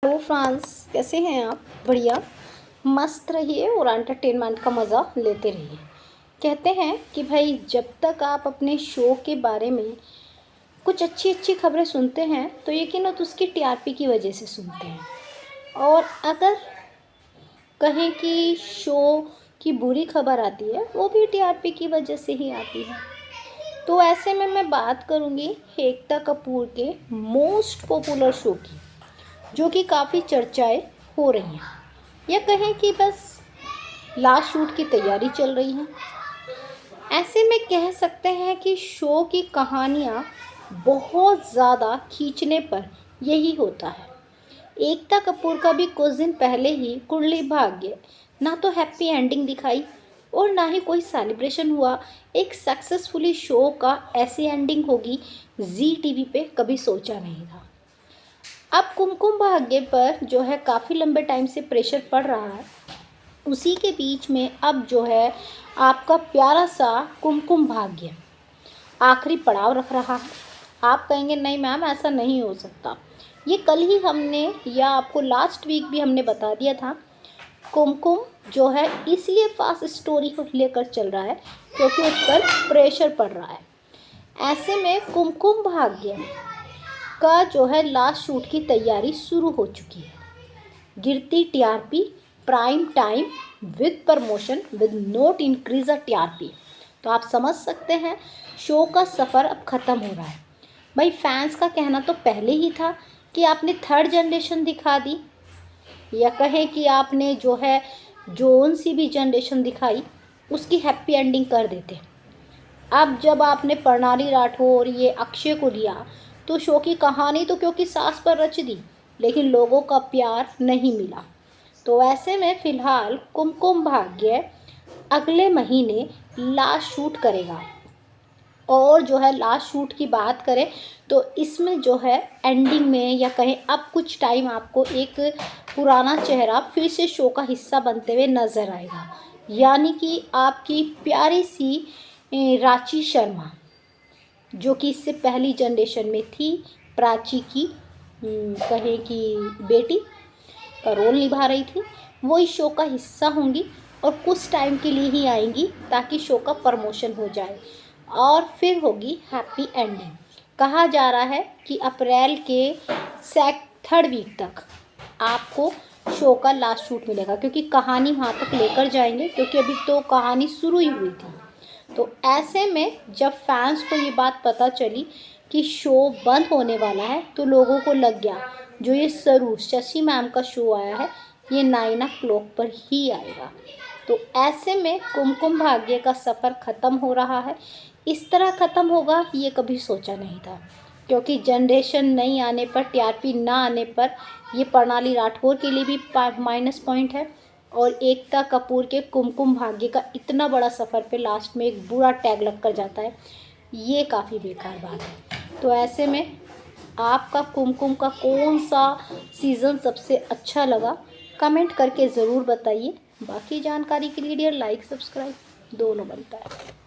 Hello France, कैसे हैं आप? बढ़िया, मस्त रहिए और एंटरटेनमेंट का मज़ा लेते रहिए। कहते हैं कि भाई जब तक आप अपने शो के बारे में कुछ अच्छी अच्छी खबरें सुनते हैं तो यकीनन तो उसकी टीआरपी की वजह से सुनते हैं, और अगर कहें कि शो की बुरी खबर आती है वो भी टीआरपी की वजह से ही आती है। तो ऐसे में मैं बात करूँगी एकता कपूर के मोस्ट पॉपुलर शो की, जो कि काफ़ी चर्चाएं हो रही हैं, या कहें कि बस लास्ट शूट की तैयारी चल रही है। ऐसे में कह सकते हैं कि शो की कहानियाँ बहुत ज़्यादा खींचने पर यही होता है। एकता कपूर का भी कुछ दिन पहले ही कुंडली भाग्य ना तो हैप्पी एंडिंग दिखाई और ना ही कोई सेलिब्रेशन हुआ। एक सक्सेसफुली शो का ऐसी एंडिंग होगी जी टीवी पे कभी सोचा नहीं था। अब कुमकुम भाग्य पर जो है काफ़ी लंबे टाइम से प्रेशर पड़ रहा है, उसी के बीच में अब जो है आपका प्यारा सा कुमकुम भाग्य आखिरी पड़ाव रख रहा है। आप कहेंगे नहीं मैम, ऐसा नहीं हो सकता। ये कल ही हमने या आपको लास्ट वीक भी हमने बता दिया था। कुमकुम जो है इसलिए फास्ट स्टोरी को लेकर चल रहा है क्योंकि उस पर प्रेशर पड़ रहा है। ऐसे में कुमकुम भाग्य का जो है लास्ट शूट की तैयारी शुरू हो चुकी है। गिरती TRP, prime time with promotion with note increase a TRP. तो आप समझ सकते हैं शो का सफ़र अब ख़त्म हो रहा है। भाई फैंस का कहना तो पहले ही था कि आपने थर्ड जनरेशन दिखा दी, या कहें कि आपने जो है जोन सी भी जनरेशन दिखाई उसकी हैप्पी एंडिंग कर देते। अब जब आपने प्रणाली राठौर ये अक्षय को लिया तो शो की कहानी तो क्योंकि सास पर रच दी, लेकिन लोगों का प्यार नहीं मिला। तो ऐसे में फ़िलहाल कुमकुम भाग्य अगले महीने लास्ट शूट करेगा। और जो है लास्ट शूट की बात करें तो इसमें जो है एंडिंग में या कहें अब कुछ टाइम आपको एक पुराना चेहरा फिर से शो का हिस्सा बनते हुए नज़र आएगा, यानी कि आपकी प्यारी सी रांची शर्मा, जो कि इससे पहली जनरेशन में थी, प्राची की कहें कि बेटी का रोल निभा रही थी, वो इस शो का हिस्सा होंगी और कुछ टाइम के लिए ही आएंगी ताकि शो का प्रमोशन हो जाए और फिर होगी हैप्पी एंडिंग। कहा जा रहा है कि अप्रैल के थर्ड वीक तक आपको शो का लास्ट शूट मिलेगा, क्योंकि कहानी वहाँ तक लेकर जाएंगे, क्योंकि अभी तो कहानी शुरू ही हुई थी। तो ऐसे में जब फैंस को ये बात पता चली कि शो बंद होने वाला है तो लोगों को लग गया जो ये सरू शशि मैम का शो आया है ये 9 o'clock पर ही आएगा। तो ऐसे में कुमकुम भाग्य का सफ़र ख़त्म हो रहा है। इस तरह ख़त्म होगा ये कभी सोचा नहीं था, क्योंकि जनरेशन नहीं आने पर, टीआरपी ना आने पर ये प्रणाली राठौर के लिए भी माइनस पॉइंट है, और एकता कपूर के कुमकुम भाग्य का इतना बड़ा सफ़र पे लास्ट में एक बुरा टैग लग कर जाता है, ये काफ़ी बेकार बात है। तो ऐसे में आपका कुमकुम का कौन सा सीज़न सबसे अच्छा लगा कमेंट करके ज़रूर बताइए। बाकी जानकारी के लिए डियर लाइक सब्सक्राइब दोनों बनता है।